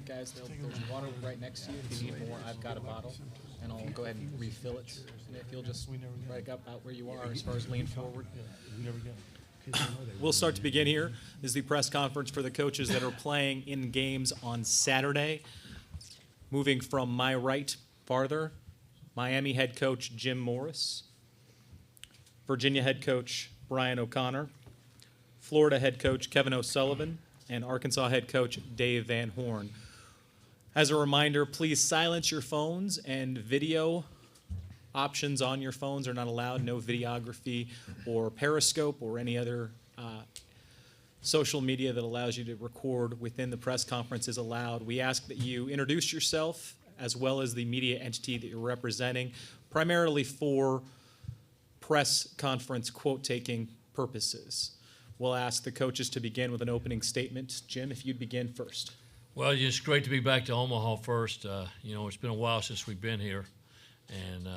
guys, there's water right next to you. If you need more, I've got a bottle, and I'll go ahead and refill it. And if you'll just right up out where you are as far as lean forward. We'll start to begin here. This is the press conference for the coaches that are playing in games on Saturday. Moving from my right farther, Miami head coach Jim Morris, Virginia head coach Brian O'Connor, Florida head coach Kevin O'Sullivan, and Arkansas head coach Dave Van Horn. As a reminder, please silence your phones, and video options on your phones are not allowed. No videography or Periscope or any other social media that allows you to record within the press conference is allowed. We ask that you introduce yourself as well as the media entity that you're representing, primarily for press conference quote-taking purposes. We'll ask the coaches to begin with an opening statement. Jim, if you'd begin first. Well, it's great to be back to Omaha first. It's been a while since we've been here, and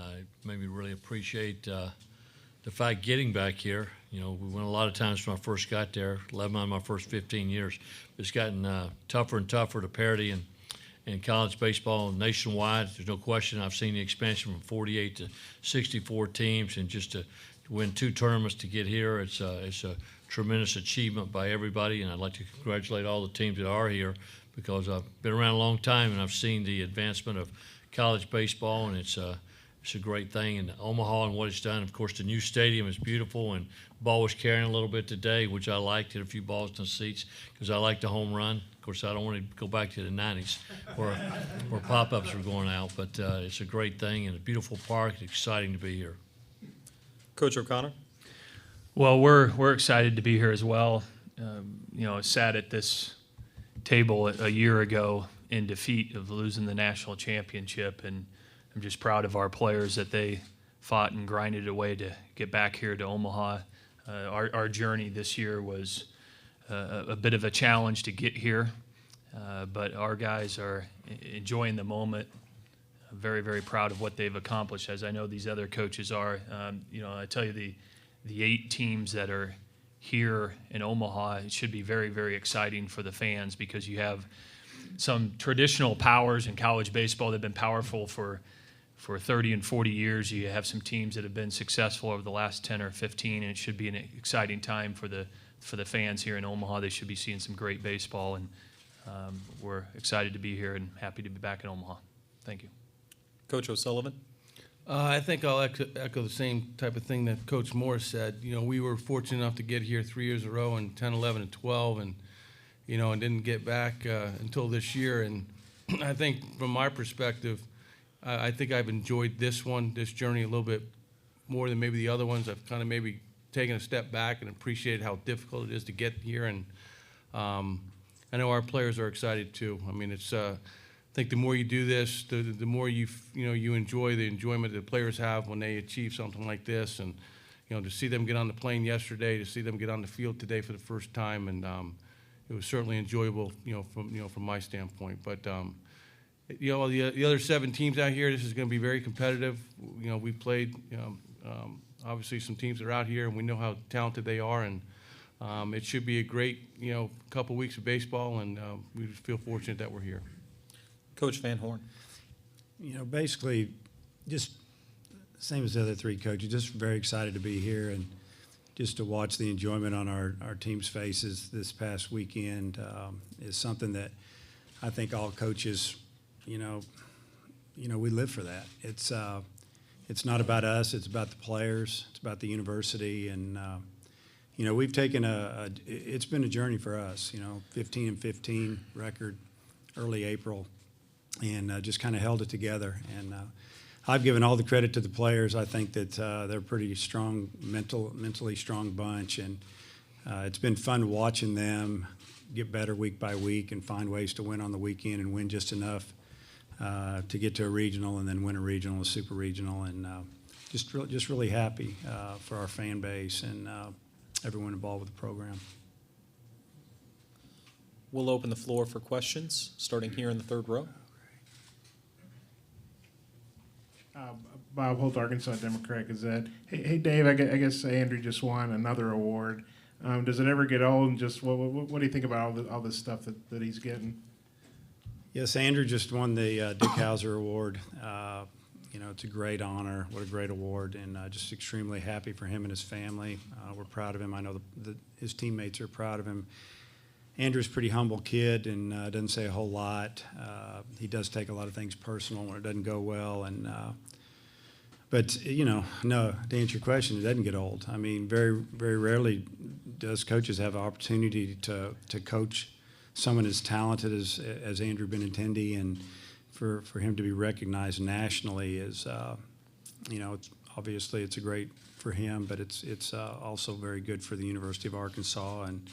made me really appreciate the fact getting back here. We went a lot of times when I first got there, 11 out of my first 15 years. It's gotten tougher and tougher to parity in college baseball nationwide. There's no question. I've seen the expansion from 48 to 64 teams, and just to win 2 tournaments to get here, it's a tremendous achievement by everybody, and I'd like to congratulate all the teams that are here, because I've been around a long time and I've seen the advancement of college baseball, and it's a great thing. And Omaha and what it's done, of course, the new stadium is beautiful, and ball was carrying a little bit today, which I liked. Hit a few balls in the seats because I like the home run. Of course, I don't want to go back to the 90s where pop-ups were going out, but it's a great thing and a beautiful park. It's exciting to be here. Coach O'Connor. Well, we're excited to be here as well. Sat at this table a year ago in defeat of losing the national championship, and I'm just proud of our players that they fought and grinded away to get back here to Omaha. Our journey this year was a bit of a challenge to get here, but our guys are enjoying the moment. I'm very, very proud of what they've accomplished, as I know these other coaches are. I tell you, the 8 teams that are here in Omaha, it should be very, very exciting for the fans, because you have some traditional powers in college baseball that have been powerful for 30 and 40 years. You have some teams that have been successful over the last 10 or 15, and it should be an exciting time for the fans here in Omaha. They should be seeing some great baseball, and we're excited to be here and happy to be back in Omaha. Thank you. Coach O'Sullivan. I think I'll echo the same type of thing that Coach Morris said. We were fortunate enough to get here 3 years in a row in 10, 11, and 12, and didn't get back until this year. And I think from my perspective, I think I've enjoyed this journey a little bit more than maybe the other ones. I've kind of maybe taken a step back and appreciated how difficult it is to get here. And I know our players are excited too. I mean, I think the more you do this, the more you enjoy the enjoyment that the players have when they achieve something like this. And to see them get on the plane yesterday, to see them get on the field today for the first time, and it was certainly enjoyable, from my standpoint. But the other 7 teams out here, this is going to be very competitive. We played obviously some teams that are out here, and we know how talented they are, and it should be a great couple weeks of baseball, and we just feel fortunate that we're here. Coach Van Horn. Basically just same as the other 3 coaches, just very excited to be here, and just to watch the enjoyment on our team's faces this past weekend is something that I think all coaches, we live for that. It's not about us, it's about the players, it's about the university, and we've taken it's been a journey for us, 15-15 record early April, and just kind of held it together. And I've given all the credit to the players. I think that they're a pretty strong, mentally strong bunch, and it's been fun watching them get better week by week and find ways to win on the weekend and win just enough to get to a regional, and then win a regional, a super regional, and just really happy for our fan base and everyone involved with the program. We'll open the floor for questions, starting here in the 3rd row. Bob Holt, Arkansas Democrat Gazette. Hey Dave, I guess Andrew just won another award. Does it ever get old? And just what do you think about all this stuff that he's getting? Yes, Andrew just won the Dick Hauser Award. It's a great honor. What a great award, and just extremely happy for him and his family. We're proud of him. I know his teammates are proud of him. Andrew's a pretty humble kid and doesn't say a whole lot. He does take a lot of things personal when it doesn't go well, but no, to answer your question, it doesn't get old. I mean, very, very rarely does coaches have an opportunity to coach someone as talented as Andrew Benintendi, and for him to be recognized nationally is, obviously it's a great for him, but it's also very good for the University of Arkansas, and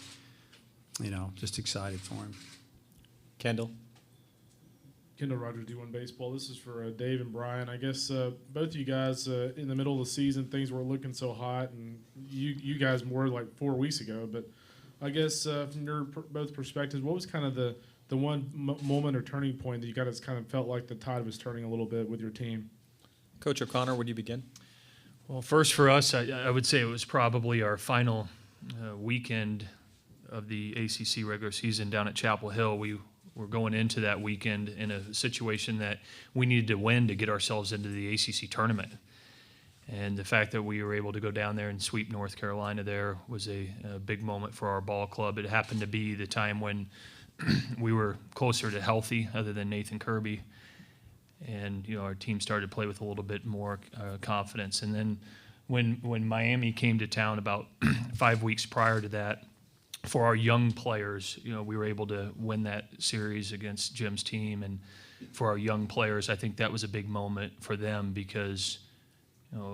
just excited for him. Kendall. Kendall Rogers, D1 Baseball. This is for Dave and Brian. I guess both of you guys in the middle of the season, things were looking so hot, and you guys more like 4 weeks ago. But I guess from your both perspectives, what was kind of the one moment or turning point that you guys kind of felt like the tide was turning a little bit with your team? Coach O'Connor, would you begin? Well, first for us, I would say it was probably our final weekend of the ACC regular season down at Chapel Hill. We were going into that weekend in a situation that we needed to win to get ourselves into the ACC tournament. And the fact that we were able to go down there and sweep North Carolina there was a big moment for our ball club. It happened to be the time when we were closer to healthy, other than Nathan Kirby. And, our team started to play with a little bit more confidence. And then when Miami came to town about 5 weeks prior to that, for our young players, we were able to win that series against Jim's team. And for our young players, I think that was a big moment for them because,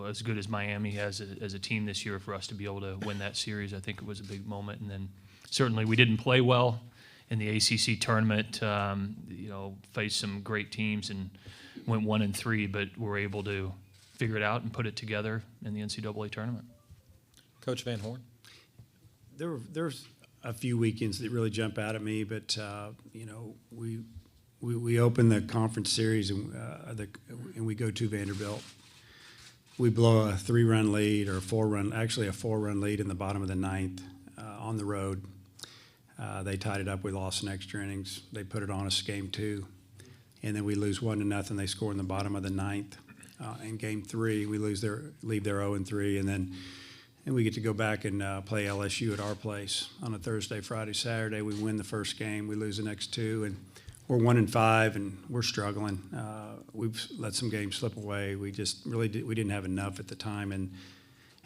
as good as Miami has as a team this year, for us to be able to win that series, I think it was a big moment. And then certainly we didn't play well in the ACC tournament, faced some great teams and went 1-3, but were able to figure it out and put it together in the NCAA tournament. Coach Van Horn. There's a few weekends that really jump out at me, but we open the conference series and we go to Vanderbilt. We blow a 3-run lead or a 4-run lead in the bottom of the ninth on the road. They tied it up. We lost in extra innings. They put it on us game 2, and then we lose 1-0. They score in the bottom of the ninth. In game 3, we leave their 0-3, and then we get to go back and play LSU at our place on a Thursday, Friday, Saturday. We win the first game. We lose the next 2, and we're 1-5, and we're struggling. We've let some games slip away. We just really we didn't have enough at the time, and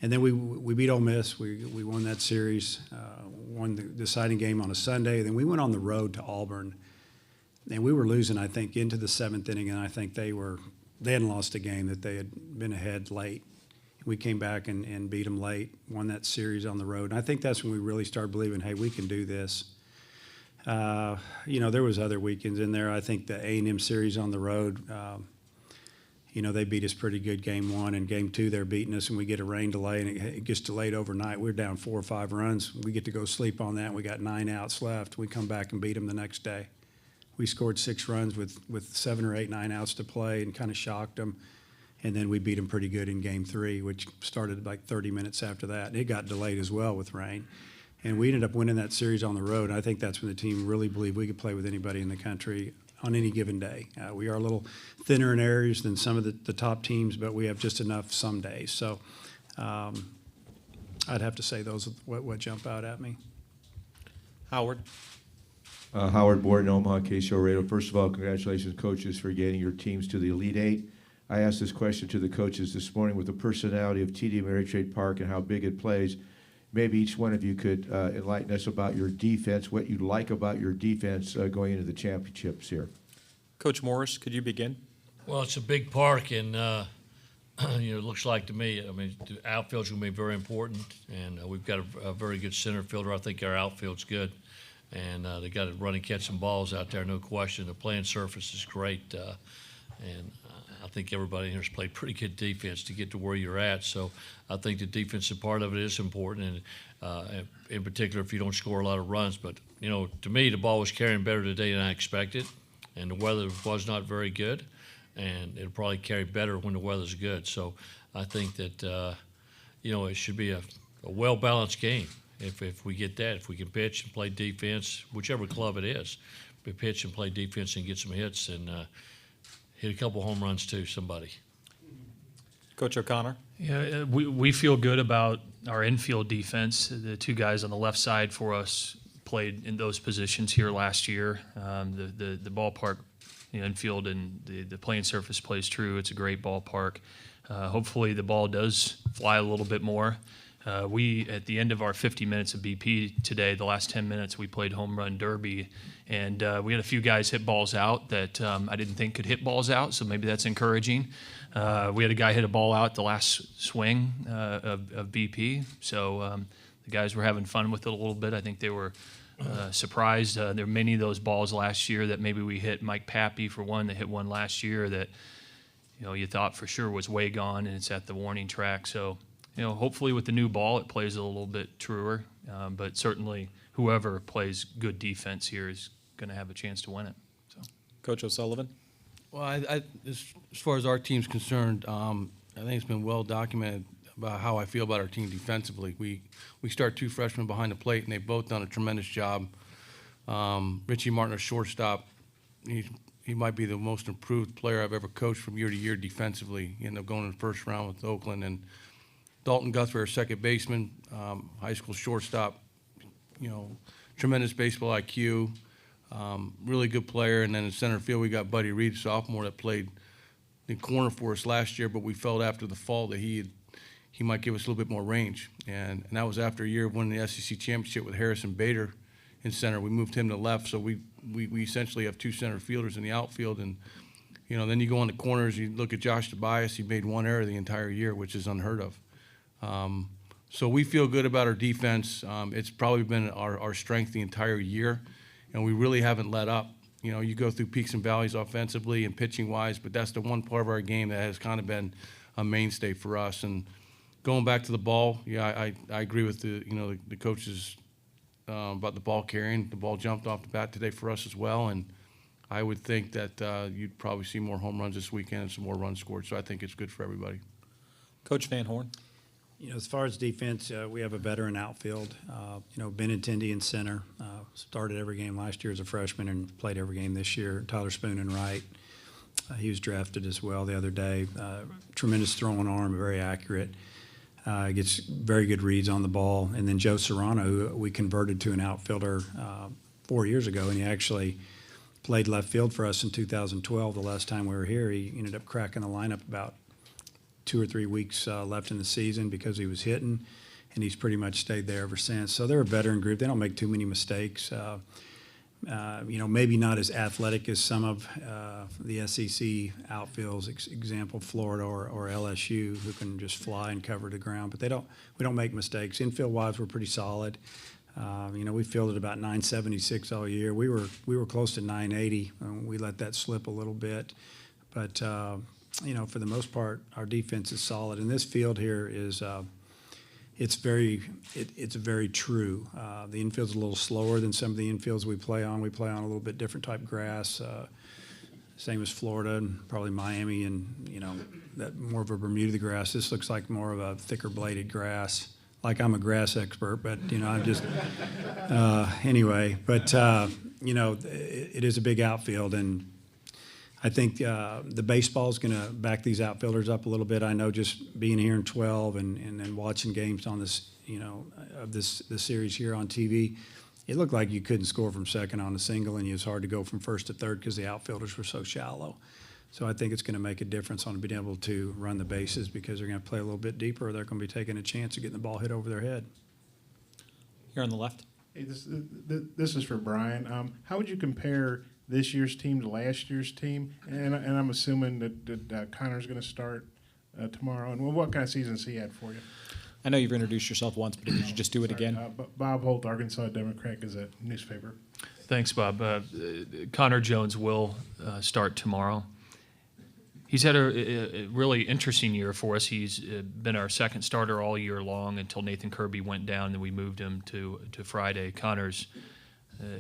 then we beat Ole Miss. We won that series, won the deciding game on a Sunday. Then we went on the road to Auburn, and we were losing, I think, into the 7th inning, and I think they hadn't lost a game, that they had been ahead late. We came back and beat them late, won that series on the road. And I think that's when we really started believing, hey, we can do this. There was other weekends in there. I think the A&M series on the road, they beat us pretty good game 1. And game 2, they're beating us, and we get a rain delay, and it gets delayed overnight. We're down 4 or 5 runs. We get to go sleep on that. We got 9 outs left. We come back and beat them the next day. We scored 6 runs with 7 or 8, 9 outs to play and kind of shocked them. And then we beat them pretty good in game 3, which started like 30 minutes after that. And it got delayed as well with rain. And we ended up winning that series on the road. And I think that's when the team really believed we could play with anybody in the country on any given day. We are a little thinner in areas than some of the top teams, but we have just enough some days. So I'd have to say those are what jump out at me. Howard. Howard Borden, Omaha, KCO Radio. First of all, congratulations, coaches, for getting your teams to the Elite Eight. I asked this question to the coaches this morning. With the personality of TD Ameritrade Park and how big it plays, maybe each one of you could enlighten us about your defense, what you like about your defense going into the championships here. Coach Morris, could you begin? Well, it's a big park, and it looks like to me, the outfield's going to be very important, and we've got a very good center fielder. I think our outfield's good, and they got to run and catch some balls out there, no question. The playing surface is great, and I think everybody here has played pretty good defense to get to where you're at. So I think the defensive part of it is important, and in particular if you don't score a lot of runs. But, to me, the ball was carrying better today than I expected, and the weather was not very good, and it'll probably carry better when the weather's good. So I think that, it should be a well-balanced game if we get that. If we can pitch and play defense, whichever club it is. pitch and play defense and get some hits and hit a couple home runs too, somebody. Coach O'Connor? Yeah, we feel good about our infield defense. The two guys on the left side for us played in those positions here last year. The ballpark, infield and the playing surface plays true. It's a great ballpark. Hopefully the ball does fly a little bit more. We, at the end of our 50 minutes of BP today, the last 10 minutes, we played home run derby, and we had a few guys hit balls out that I didn't think could hit balls out, so maybe that's encouraging. We had a guy hit a ball out the last swing of BP, so the guys were having fun with it a little bit. I think they were surprised. There were many of those balls last year that maybe we hit. Mike Pappy, for one, that hit one last year that you thought for sure was way gone, and it's at the warning track. So hopefully with the new ball it plays a little bit truer, but certainly whoever plays good defense here is going to have a chance to win it. So. Coach O'Sullivan? Well, as far as our team's concerned, I think it's been well documented about how I feel about our team defensively. We start two freshmen behind the plate, and they've both done a tremendous job. Richie Martin, our shortstop, he might be the most improved player I've ever coached from year to year defensively. He ended up going in the first round with Oakland. And Dalton Guthrie, our second baseman, high school shortstop, tremendous baseball IQ, really good player. And then in center field, we got Buddy Reed, sophomore, that played in corner for us last year, but we felt after the fall that he might give us a little bit more range. And that was after a year of winning the SEC championship with Harrison Bader in center. We moved him to left, so we essentially have two center fielders in the outfield. And, then you go on the corners, you look at Josh Tobias, he made one error the entire year, which is unheard of. So we feel good about our defense. It's probably been our strength the entire year, and we really haven't let up. You go through peaks and valleys offensively and pitching-wise, but that's the one part of our game that has kind of been a mainstay for us. And going back to the ball, I agree with the coaches about the ball carrying. The ball jumped off the bat today for us as well, and I would think that you'd probably see more home runs this weekend and some more runs scored. So I think it's good for everybody. Coach Van Horn? As far as defense, we have a veteran outfield. Benintendi in center. Started every game last year as a freshman and played every game this year. Tyler Spoon in right. He was drafted as well the other day. Tremendous throwing arm, very accurate. Gets very good reads on the ball. And then Joe Serrano, who we converted to an outfielder 4 years ago, and he actually played left field for us in 2012. The last time we were here, he ended up cracking the lineup about 2 or 3 weeks left in the season because he was hitting, and he's pretty much stayed there ever since. So they're a veteran group. They don't make too many mistakes. Maybe not as athletic as some of the SEC outfields, example Florida or LSU, who can just fly and cover the ground. But we don't make mistakes. Infield-wise, we're pretty solid. We fielded about 976 all year. We were close to 980. We let that slip a little bit, but for the most part, our defense is solid. And this field here is it's very true. The infield's a little slower than some of the infields we play on. We play on a little bit different type grass, same as Florida and probably Miami, and that more of a Bermuda grass. This looks like more of a thicker bladed grass. Like I'm a grass expert, but I'm just anyway. But it is a big outfield, and I think the baseball is going to back these outfielders up a little bit. I know just being here in 12 and then watching games on this, of this series here on TV, it looked like you couldn't score from second on a single, and it was hard to go from first to third because the outfielders were so shallow. So I think it's going to make a difference on being able to run the bases because they're going to play a little bit deeper, or they're going to be taking a chance of getting the ball hit over their head. Here on the left. Hey, this is for Brian. How would you compare this year's team to last year's team? And I'm assuming that Connor's going to start tomorrow. And what kind of seasons he had for you? I know you've introduced yourself once, but did you just do it again? Bob Holt, Arkansas Democrat Gazette newspaper. Thanks, Bob. Connor Jones will start tomorrow. He's had a really interesting year for us. He's been our second starter all year long until Nathan Kirby went down, and we moved him to Friday. Connor's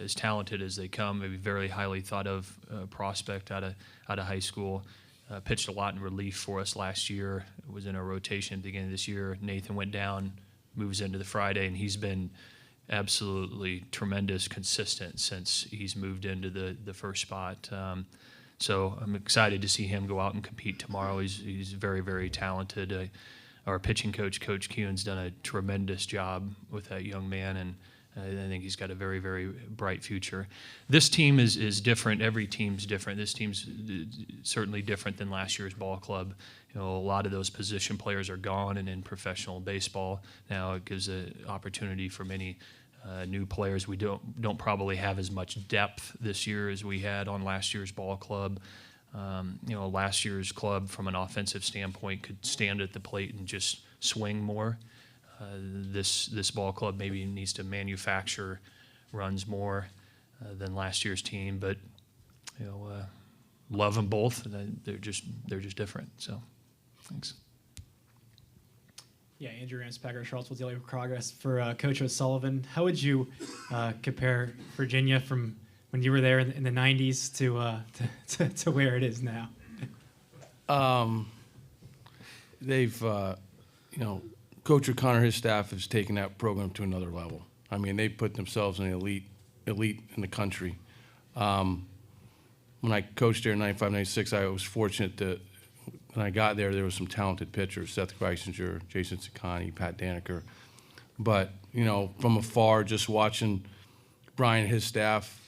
as talented as they come, maybe very highly thought of prospect out of high school. Pitched a lot in relief for us last year. Was in our rotation at the beginning of this year. Nathan went down, moves into the Friday, and he's been absolutely tremendous, consistent since he's moved into the first spot. So I'm excited to see him go out and compete tomorrow. He's very, very talented. Our pitching coach, Coach Kuhn's done a tremendous job with that young man, and I think he's got a very, very bright future. This team is different. Every team's different. This team's certainly different than last year's ball club. A lot of those position players are gone and in professional baseball. Now it gives an opportunity for many new players. We don't probably have as much depth this year as we had on last year's ball club. Last year's club, from an offensive standpoint, could stand at the plate and just swing more. This ball club maybe needs to manufacture runs more than last year's team, but love them both. They're just different. So, thanks. Yeah, Andrew Ramspacker, Charlottesville Daily Progress. For Coach O'Sullivan, how would you compare Virginia from when you were there in the '90s to where it is now? They've, Coach O'Connor, his staff has taken that program to another level. I mean, they put themselves in the elite in the country. When I coached there in '95, '96, I was fortunate to, when I got there was some talented pitchers: Seth Greisinger, Jason Saccani, Pat Daneker. But from afar, just watching Brian and his staff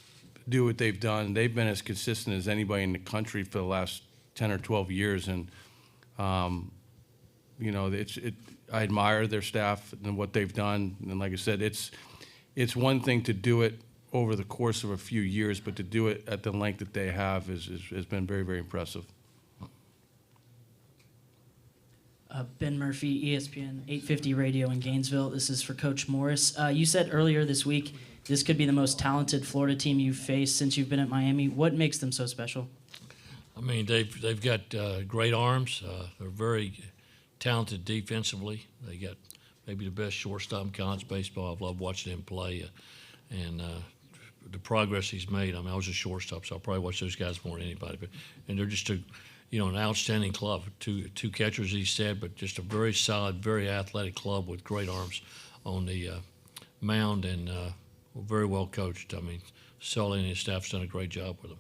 do what they've done, they've been as consistent as anybody in the country for the last 10 or 12 years, and I admire their staff and what they've done. And like I said, it's one thing to do it over the course of a few years, but to do it at the length that they have has been very, very impressive. Ben Murphy, ESPN 850 Radio in Gainesville. This is for Coach Morris. You said earlier this week this could be the most talented Florida team you've faced since you've been at Miami. What makes them so special? I mean, they've got great arms. They're very talented defensively. They got maybe the best shortstop in college baseball. I've loved watching him play, and the progress he's made. I mean, I was a shortstop, so I probably watch those guys more than anybody. And they're just an outstanding club. Two catchers, he said, but just a very solid, very athletic club with great arms on the mound, and very well coached. I mean, Sully and his staff's done a great job with them.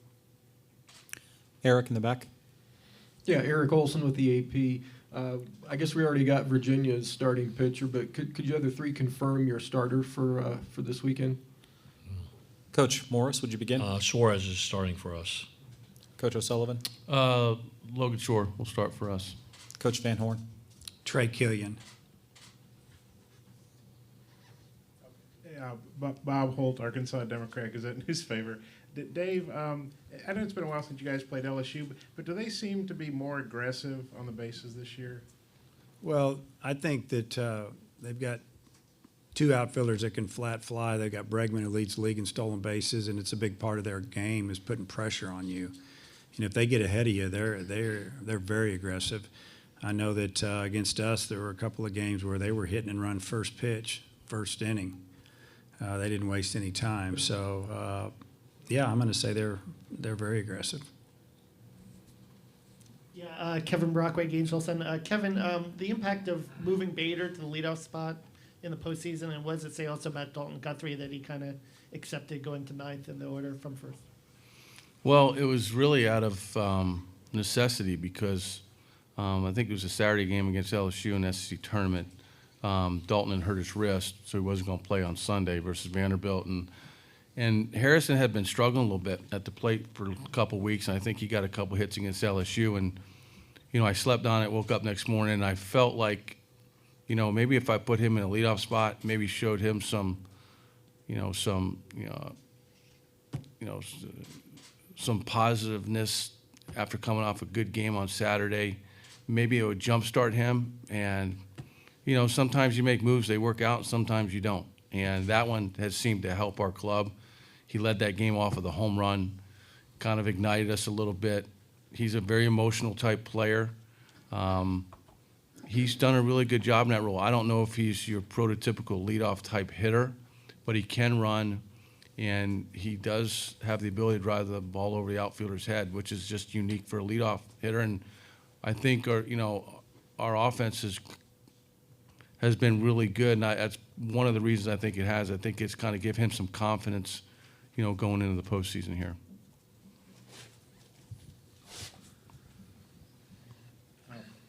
Eric in the back. Yeah, Eric Olson with the AP. I guess we already got Virginia's starting pitcher, but could you other three confirm your starter for this weekend? Coach Morris, would you begin? Suarez is starting for us. Coach O'Sullivan. Logan Shore will start for us. Coach Van Horn. Trey Killian. Bob Holt, Arkansas Democrat, is that in his favor. Dave, I know it's been a while since you guys played LSU, but do they seem to be more aggressive on the bases this year? Well, I think that they've got two outfielders that can flat fly. They've got Bregman, who leads the league in stolen bases, and it's a big part of their game is putting pressure on you. And if they get ahead of you, they're very aggressive. I know that against us, there were a couple of games where they were hitting and run first pitch, first inning. They didn't waste any time. So, yeah, I'm going to say they're very aggressive. Yeah, Kevin Brockway, Gainesville Sun. Kevin, the impact of moving Bader to the leadoff spot in the postseason, and what does it say also about Dalton Guthrie that he kind of accepted going to ninth in the order from first? Well, it was really out of necessity because I think it was a Saturday game against LSU in the SEC tournament. Dalton had hurt his wrist, so he wasn't going to play on Sunday versus Vanderbilt. And Harrison had been struggling a little bit at the plate for a couple weeks, and I think he got a couple hits against LSU. And, I slept on it, woke up next morning, and I felt like, maybe if I put him in a leadoff spot, maybe showed him some positiveness after coming off a good game on Saturday, maybe it would jumpstart him. And, sometimes you make moves, they work out, sometimes you don't. And that one has seemed to help our club. He led that game off with a home run, kind of ignited us a little bit. He's a very emotional type player. He's done a really good job in that role. I don't know if he's your prototypical leadoff type hitter, but he can run, and he does have the ability to drive the ball over the outfielder's head, which is just unique for a leadoff hitter. And I think our offense has been really good, and that's one of the reasons I think it has. I think it's kind of give him some confidence, going into the postseason here.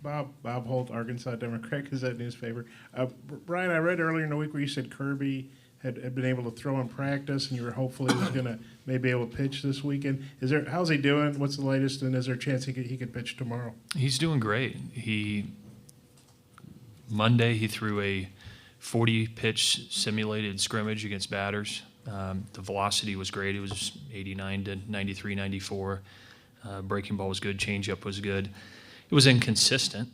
Bob Holt, Arkansas Democrat Gazette newspaper. Brian, I read earlier in the week where you said Kirby had been able to throw in practice, and you were hopefully was going to maybe able to pitch this weekend. How's he doing? What's the latest? And is there a chance he could pitch tomorrow? He's doing great. Monday he threw a 40-pitch simulated scrimmage against batters. The velocity was great. It was 89 to 93, 94. Breaking ball was good. Changeup was good. It was inconsistent.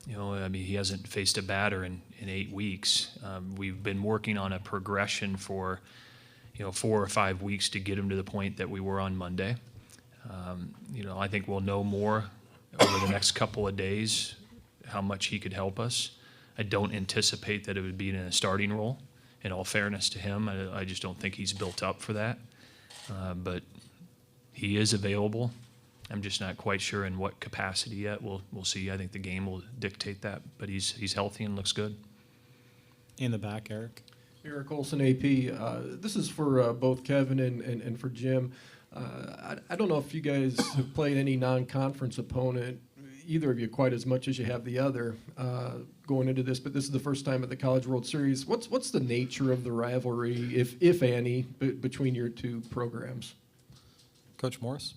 He hasn't faced a batter in 8 weeks. We've been working on a progression for, 4 or 5 weeks to get him to the point that we were on Monday. I think we'll know more over the next couple of days how much he could help us. I don't anticipate that it would be in a starting role. In all fairness to him, I just don't think he's built up for that. But he is available. I'm just not quite sure in what capacity yet. We'll see. I think the game will dictate that. But he's healthy and looks good. In the back, Eric. Eric Olson, AP. This is for both Kevin and for Jim. I don't know if you guys have played any non-conference opponent, either of you, quite as much as you have the other going into this, but this is the first time at the College World Series. What's the nature of the rivalry, if any, between your two programs? Coach Morris?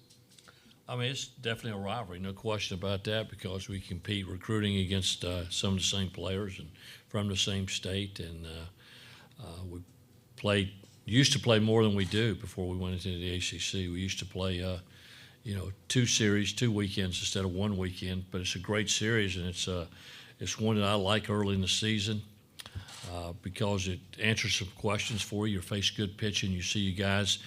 It's definitely a rivalry, no question about that, because we compete recruiting against some of the same players and from the same state, and we used to play more than we do before we went into the ACC. We used to play, 2 weekends instead of 1 weekend, but it's a great series, and it's one that I like early in the season because it answers some questions for you. You face good pitching. You see you guys.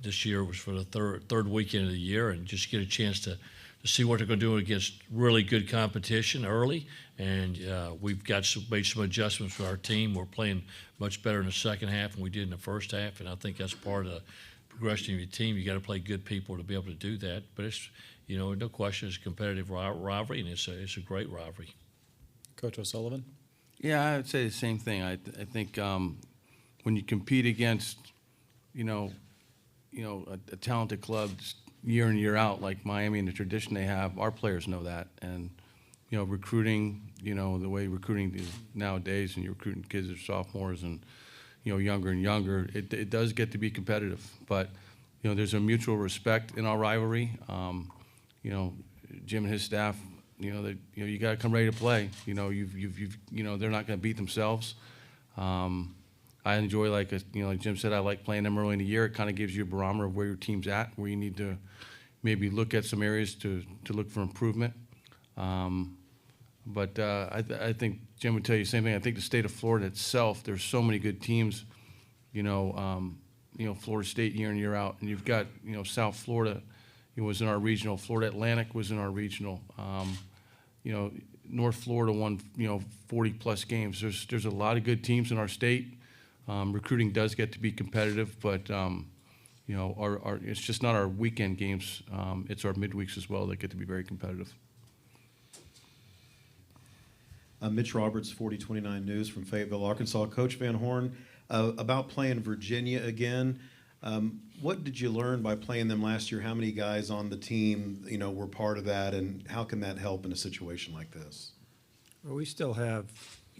This year was for the third weekend of the year, and just get a chance to see what they're going to do against really good competition early. And we've made some adjustments for our team. We're playing much better in the second half than we did in the first half, and I think that's part of the progression of your team. You got to play good people to be able to do that. But it's, no question, it's a competitive rivalry, and it's a great rivalry. Coach O'Sullivan? Yeah, I would say the same thing. I think when you compete against, a talented club year in, year out, like Miami and the tradition they have, our players know that. And, recruiting, the way recruiting is nowadays, and you're recruiting kids that are sophomores and, younger and younger, it does get to be competitive. But, there's a mutual respect in our rivalry. Jim and his staff, you got to come ready to play. They're not going to beat themselves. I enjoy, like Jim said, I like playing them early in the year. It kind of gives you a barometer of where your team's at, where you need to maybe look at some areas to look for improvement. But I think Jim would tell you the same thing. I think the state of Florida itself, there's so many good teams, Florida State year in, year out. And you've got, South Florida, was in our regional. Florida Atlantic was in our regional. North Florida won, 40-plus games. There's a lot of good teams in our state. Recruiting does get to be competitive, but it's just not our weekend games. It's our midweeks as well that get to be very competitive. Mitch Roberts, 4029 News from Fayetteville, Arkansas. Coach Van Horn, about playing Virginia again. What did you learn by playing them last year? How many guys on the team, were part of that, and how can that help in a situation like this? Well, we still have,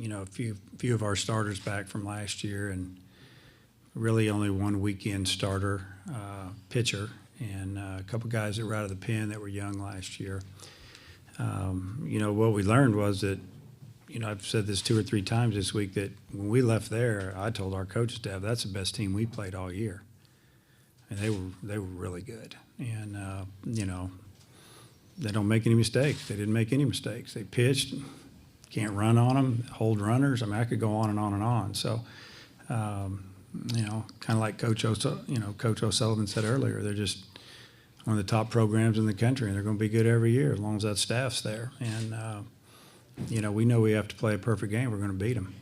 a few of our starters back from last year, and really only one weekend starter pitcher, and a couple guys that were out of the pen that were young last year. What we learned was that, I've said this 2 or 3 times this week, that when we left there, I told our coaching staff that's the best team we played all year, and they were really good. And they don't make any mistakes. They didn't make any mistakes. They pitched. Can't run on them, hold runners. I mean, I could go on and on and on. So, kind of like Coach O'Sullivan said earlier, they're just one of the top programs in the country, and they're going to be good every year as long as that staff's there. And, we know we have to play a perfect game. We're going to beat them.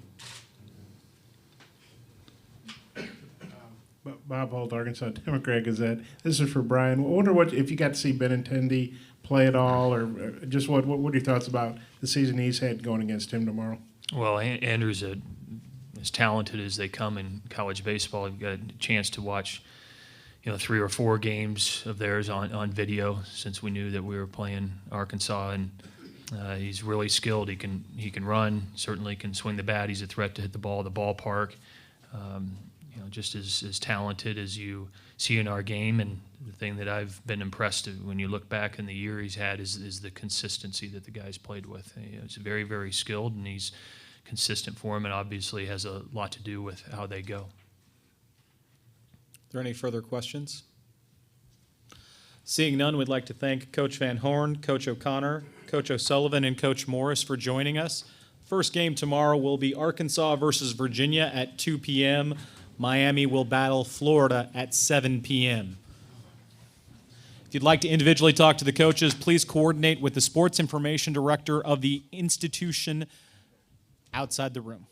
Bob Holt, Arkansas Democrat Gazette. This is for Brian. I wonder if you got to see Benintendi play at all, or just what are your thoughts about the season he's had going against him tomorrow? Well, Andrew's as talented as they come in college baseball. I've got a chance to watch, 3 or 4 games of theirs on video since we knew that we were playing Arkansas, and he's really skilled. He can run, certainly can swing the bat. He's a threat to hit the ball at the ballpark. Just as talented as you see in our game. And the thing that I've been impressed with when you look back in the year he's had is the consistency that the guy's played with. He's very, very skilled, and he's consistent for him, and obviously has a lot to do with how they go. Are there any further questions? Seeing none, we'd like to thank Coach Van Horn, Coach O'Connor, Coach O'Sullivan, and Coach Morris for joining us. First game tomorrow will be Arkansas versus Virginia at 2 p.m. Miami will battle Florida at 7 p.m. If you'd like to individually talk to the coaches, please coordinate with the sports information director of the institution outside the room.